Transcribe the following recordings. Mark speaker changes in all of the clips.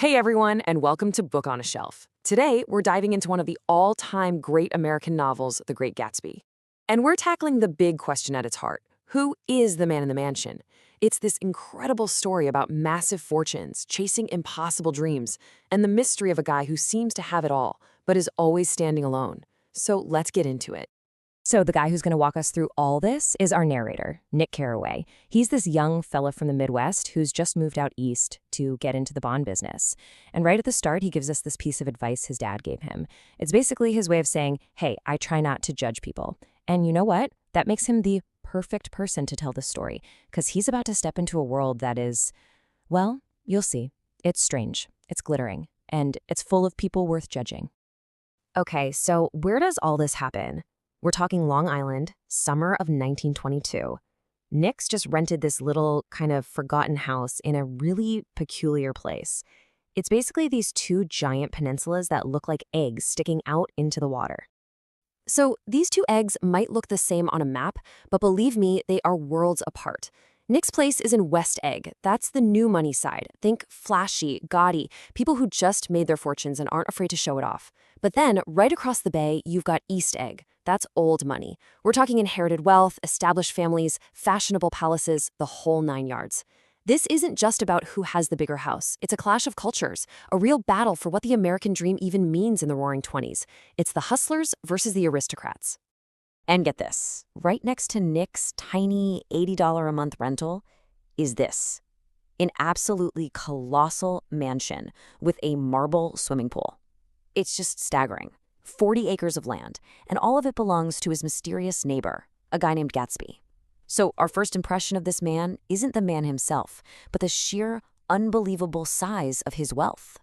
Speaker 1: Hey everyone, and welcome to Book on a Shelf. Today, we're diving into one of the all-time great American novels, The Great Gatsby. And we're tackling the big question at its heart. Who is the man in the mansion? It's this incredible story about massive fortunes, chasing impossible dreams, and the mystery of a guy who seems to have it all, but is always standing alone. So let's get into it.
Speaker 2: So the guy who's going to walk us through all this is our narrator, Nick Carraway. He's this young fella from the Midwest who's just moved out east to get into the bond business. And right at the start, he gives us this piece of advice his dad gave him. It's basically his way of saying, hey, I try not to judge people. And you know what? That makes him the perfect person to tell this story, because he's about to step into a world that is, well, you'll see. It's strange, it's glittering, and it's full of people worth judging. Okay, so where does all this happen? We're talking Long Island, summer of 1922. Nick's just rented this little kind of forgotten house in a really peculiar place. It's basically these two giant peninsulas that look like eggs sticking out into the water. So these two eggs might look the same on a map, but believe me, they are worlds apart. Nick's place is in West Egg. That's the new money side. Think flashy, gaudy, people who just made their fortunes and aren't afraid to show it off. But then, right across the bay, you've got East Egg. That's old money. We're talking inherited wealth, established families, fashionable palaces, the whole 9 yards. This isn't just about who has the bigger house. It's a clash of cultures, a real battle for what the American dream even means in the Roaring Twenties. It's the hustlers versus the aristocrats. And get this, right next to Nick's tiny $80 a month rental is this, an absolutely colossal mansion with a marble swimming pool. It's just staggering. 40 acres of land, and all of it belongs to his mysterious neighbor, a guy named Gatsby. So our first impression of this man isn't the man himself, but the sheer, unbelievable size of his wealth.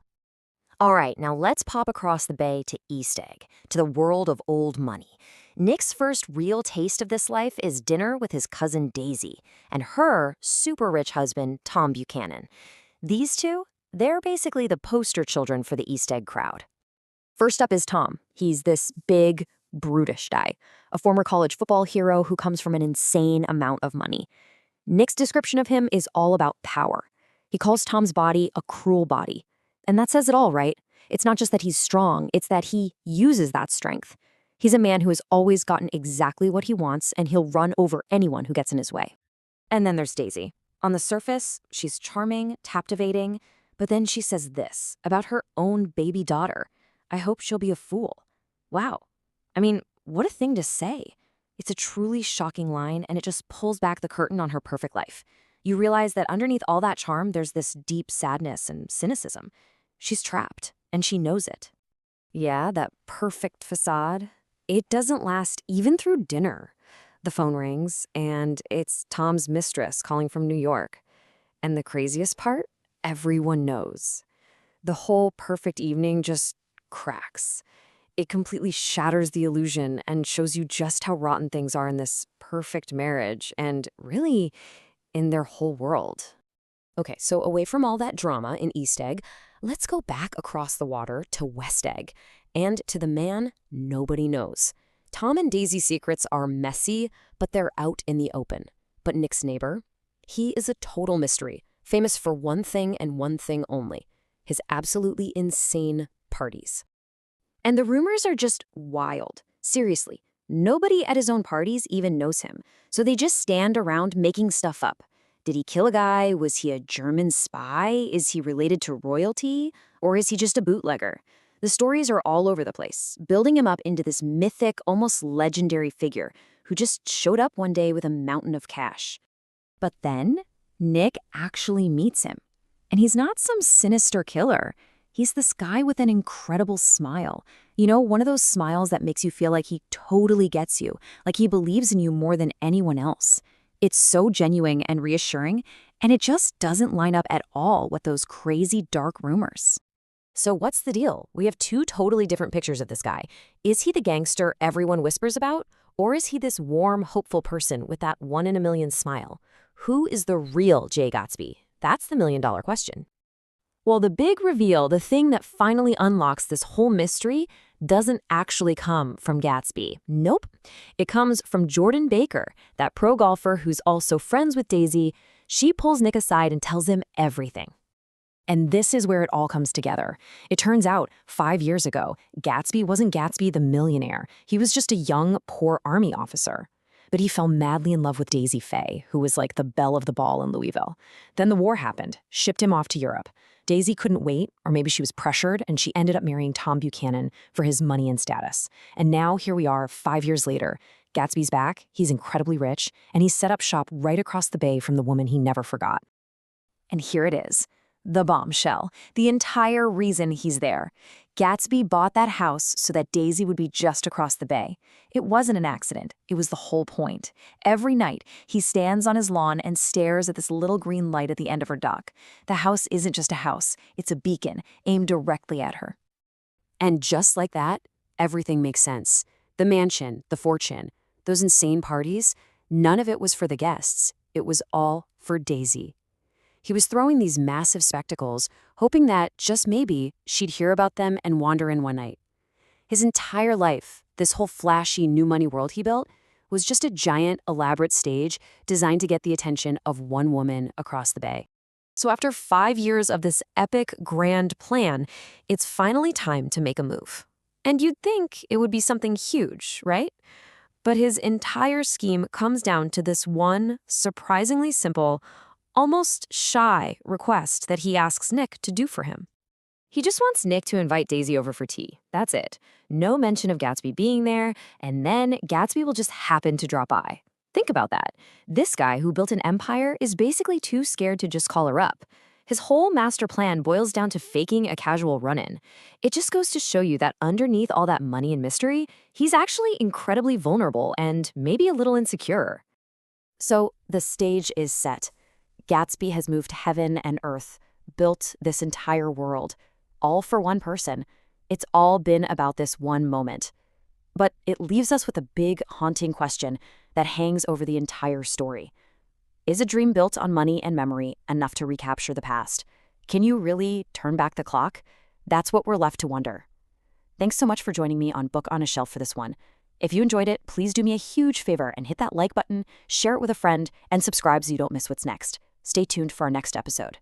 Speaker 2: All right, now let's pop across the bay to East Egg, to the world of old money. Nick's first real taste of this life is dinner with his cousin Daisy and her super rich husband, Tom Buchanan. These two, they're basically the poster children for the East Egg crowd. First up is Tom. He's this big, brutish guy, a former college football hero who comes from an insane amount of money. Nick's description of him is all about power. He calls Tom's body a cruel body. And that says it all, right? It's not just that he's strong, it's that he uses that strength. He's a man who has always gotten exactly what he wants, and he'll run over anyone who gets in his way. And then there's Daisy. On the surface, she's charming, captivating, but then she says this about her own baby daughter. I hope she'll be a fool. Wow. I mean, what a thing to say. It's a truly shocking line, and it just pulls back the curtain on her perfect life. You realize that underneath all that charm, there's this deep sadness and cynicism. She's trapped, and she knows it. Yeah, that perfect facade. It doesn't last even through dinner. The phone rings, and it's Tom's mistress calling from New York. And the craziest part? Everyone knows. The whole perfect evening just cracks. It completely shatters the illusion and shows you just how rotten things are in this perfect marriage and really in their whole world. Okay, so away from all that drama in East Egg, let's go back across the water to West Egg and to the man nobody knows. Tom and Daisy's secrets are messy, but they're out in the open. But Nick's neighbor, he is a total mystery, famous for one thing and one thing only, his absolutely insane parties. And the rumors are just wild. Seriously, nobody at his own parties even knows him, so they just stand around making stuff up. Did he kill a guy? Was he a German spy? Is he related to royalty? Or is he just a bootlegger? The stories are all over the place, building him up into this mythic, almost legendary figure who just showed up one day with a mountain of cash. But then, Nick actually meets him. And he's not some sinister killer. He's this guy with an incredible smile. You know, one of those smiles that makes you feel like he totally gets you, like he believes in you more than anyone else. It's so genuine and reassuring, and it just doesn't line up at all with those crazy dark rumors. So what's the deal? We have two totally different pictures of this guy. Is he the gangster everyone whispers about? Or is he this warm, hopeful person with that one-in-a-million smile? Who is the real Jay Gatsby? That's the million-dollar question. Well, the big reveal, the thing that finally unlocks this whole mystery, doesn't actually come from Gatsby. Nope. It comes from Jordan Baker, that pro golfer who's also friends with Daisy. She pulls Nick aside and tells him everything. And this is where it all comes together. It turns out, 5 years ago, Gatsby wasn't Gatsby the millionaire. He was just a young, poor army officer. But he fell madly in love with Daisy Faye, who was like the belle of the ball in Louisville. Then the war happened, shipped him off to Europe. Daisy couldn't wait, or maybe she was pressured, and she ended up marrying Tom Buchanan for his money and status. And now here we are, 5 years later. Gatsby's back, he's incredibly rich, and he's set up shop right across the bay from the woman he never forgot. And here it is. The bombshell, the entire reason he's there. Gatsby bought that house so that Daisy would be just across the bay. It wasn't an accident. It was the whole point. Every night, he stands on his lawn and stares at this little green light at the end of her dock. The house isn't just a house. It's a beacon aimed directly at her.
Speaker 1: And just like that, everything makes sense. The mansion, the fortune, those insane parties, none of it was for the guests. It was all for Daisy. He was throwing these massive spectacles, hoping that, just maybe, she'd hear about them and wander in one night. His entire life, this whole flashy new money world he built, was just a giant, elaborate stage designed to get the attention of one woman across the bay. So after 5 years of this epic, grand plan, it's finally time to make a move. And you'd think it would be something huge, right? But his entire scheme comes down to this one, surprisingly simple, almost shy request that he asks Nick to do for him. He just wants Nick to invite Daisy over for tea. That's it. No mention of Gatsby being there, and then Gatsby will just happen to drop by. Think about that. This guy who built an empire is basically too scared to just call her up. His whole master plan boils down to faking a casual run-in. It just goes to show you that underneath all that money and mystery, he's actually incredibly vulnerable and maybe a little insecure. So the stage is set. Gatsby has moved heaven and earth, built this entire world, all for one person. It's all been about this one moment. But it leaves us with a big, haunting question that hangs over the entire story. Is a dream built on money and memory enough to recapture the past? Can you really turn back the clock? That's what we're left to wonder. Thanks so much for joining me on Book on a Shelf for this one. If you enjoyed it, please do me a huge favor and hit that like button, share it with a friend, and subscribe so you don't miss what's next. Stay tuned for our next episode.